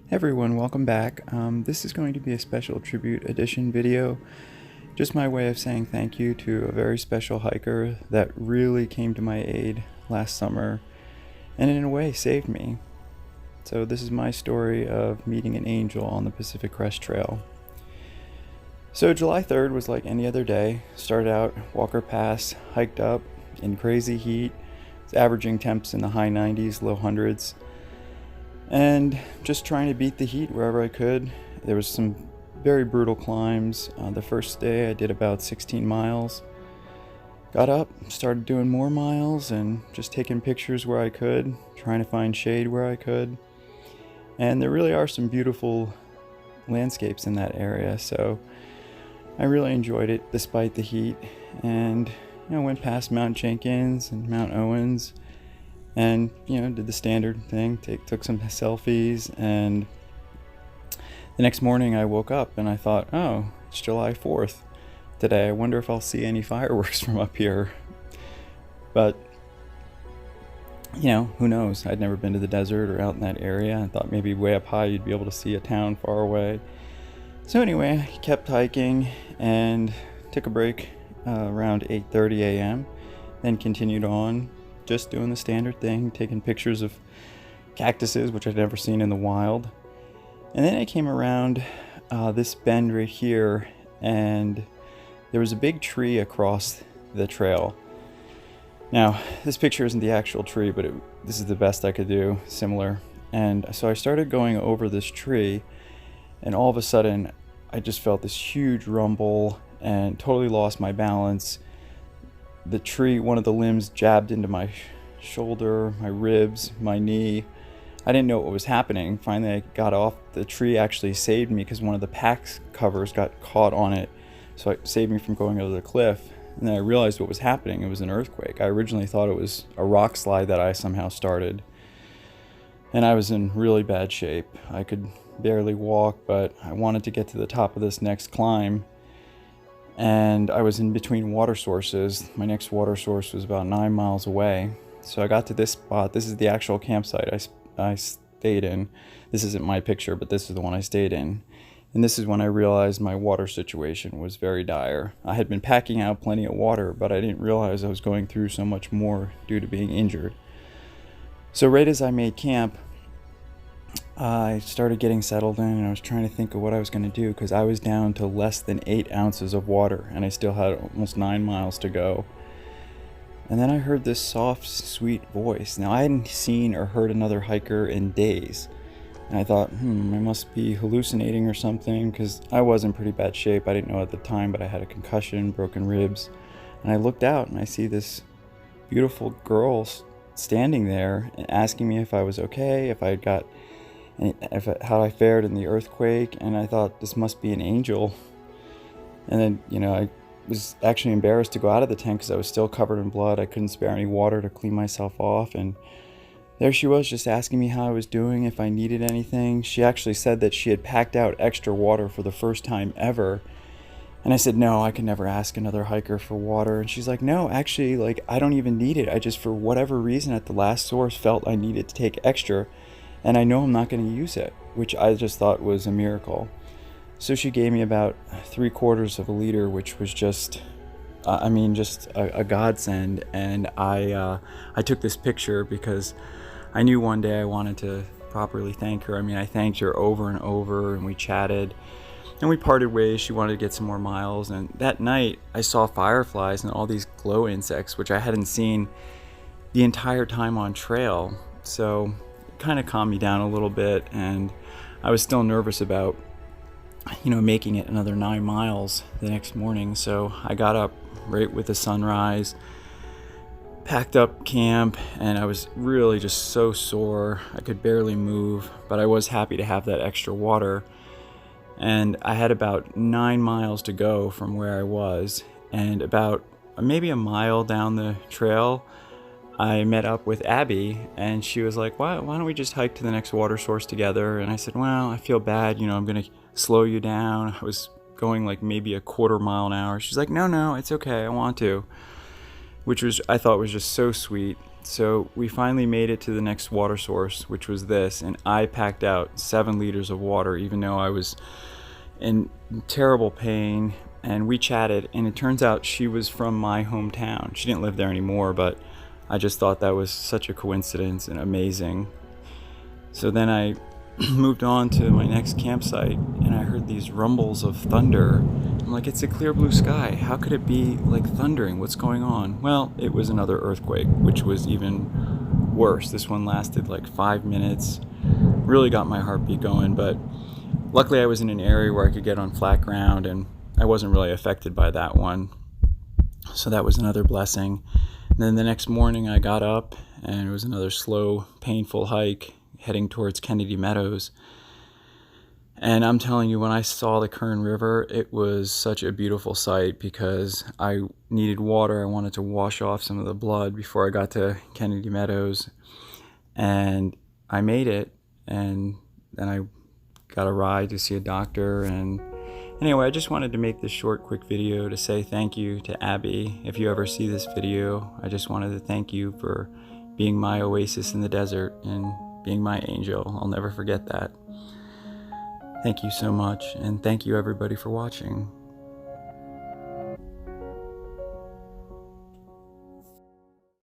Everyone, welcome back. This is going to be a special tribute edition video. Just my way of saying thank you to a very special hiker that really came to my aid last summer and in a way saved me. So this is my story of meeting an angel on the Pacific Crest Trail. So July 3rd was like any other day. Started out Walker Pass, hiked up in crazy heat. It's averaging temps in the high 90s, low hundreds. And just trying to beat the heat wherever I could. There was some very brutal climbs. The first day I did about 16 miles. Got up, started doing more miles and just taking pictures where I could, trying to find shade where I could. And there really are some beautiful landscapes in that area, so I really enjoyed it despite the heat. And went past Mount Jenkins and Mount Owens. And, did the standard thing, took some selfies, and the next morning I woke up and I thought, oh, it's July 4th today. I wonder if I'll see any fireworks from up here. But, who knows? I'd never been to the desert or out in that area. I thought maybe way up high you'd be able to see a town far away. So anyway, I kept hiking and took a break around 8:30 a.m., then continued on. Just doing the standard thing, taking pictures of cactuses, which I'd never seen in the wild. And then I came around this bend right here, and there was a big tree across the trail. Now, this picture isn't the actual tree, but this is the best I could do, similar. And so I started going over this tree, and all of a sudden, I just felt this huge rumble and totally lost my balance. The tree, one of the limbs jabbed into my shoulder, my ribs, my knee. I didn't know what was happening. Finally, I got off. The tree actually saved me because one of the pack covers got caught on it. So it saved me from going over the cliff. And then I realized what was happening. It was an earthquake. I originally thought it was a rock slide that I somehow started. And I was in really bad shape. I could barely walk, but I wanted to get to the top of this next climb. And I was in between water sources. My next water source was about 9 miles away. So I got to this spot. This is the actual campsite I stayed in. This isn't my picture, but this is the one I stayed in. And this is when I realized my water situation was very dire. I had been packing out plenty of water, but I didn't realize I was going through so much more due to being injured. So right as I made camp, I started getting settled in, and I was trying to think of what I was going to do because I was down to less than 8 ounces of water and I still had almost 9 miles to go. And then I heard this soft, sweet voice. Now, I hadn't seen or heard another hiker in days. And I thought, I must be hallucinating or something because I was in pretty bad shape. I didn't know at the time, but I had a concussion, broken ribs. And I looked out and I see this beautiful girl standing there and asking me if I was okay, if I had got how I fared in the earthquake. And I thought, this must be an angel. And then, I was actually embarrassed to go out of the tent because I was still covered in blood. I couldn't spare any water to clean myself off. And there she was, just asking me how I was doing, if I needed anything. She actually said that she had packed out extra water for the first time ever. And I said, no, I can never ask another hiker for water. And she's like, no, actually, I don't even need it. I just, for whatever reason, at the last source, felt I needed to take extra. And I know I'm not going to use it, which I just thought was a miracle. So she gave me about 3/4 of a liter, which was just a godsend. And I took this picture because I knew one day I wanted to properly thank her. I thanked her over and over, and we chatted. And we parted ways. She wanted to get some more miles. And that night, I saw fireflies and all these glow insects, which I hadn't seen the entire time on trail. So kind of calmed me down a little bit, and I was still nervous about making it another 9 miles the next morning. So I got up right with the sunrise, packed up camp, and I was really just so sore I could barely move, but I was happy to have that extra water. And I had about 9 miles to go from where I was, and about maybe a mile down the trail I met up with Abby, and she was like, why don't we just hike to the next water source together? And I said, well, I feel bad, I'm going to slow you down. I was going maybe a 1/4 mile an hour. She's like, no, it's okay, I want to. Which I thought was just so sweet. So we finally made it to the next water source, which was this, and I packed out 7 liters of water, even though I was in terrible pain. And we chatted, and it turns out she was from my hometown. She didn't live there anymore, but I just thought that was such a coincidence and amazing. So then I moved on to my next campsite, and I heard these rumbles of thunder. I'm like, it's a clear blue sky. How could it be like thundering? What's going on? Well, it was another earthquake, which was even worse. This one lasted like 5 minutes. Really got my heartbeat going, but luckily I was in an area where I could get on flat ground, and I wasn't really affected by that one. So that was another blessing. And then the next morning I got up, and it was another slow, painful hike heading towards Kennedy Meadows. And I'm telling you, when I saw the Kern River, it was such a beautiful sight because I needed water. I wanted to wash off some of the blood before I got to Kennedy Meadows. And I made it, and then I got a ride to see a doctor. And anyway, I just wanted to make this short, quick video to say thank you to Abby. If you ever see this video, I just wanted to thank you for being my oasis in the desert and being my angel. I'll never forget that. Thank you so much, and thank you everybody for watching.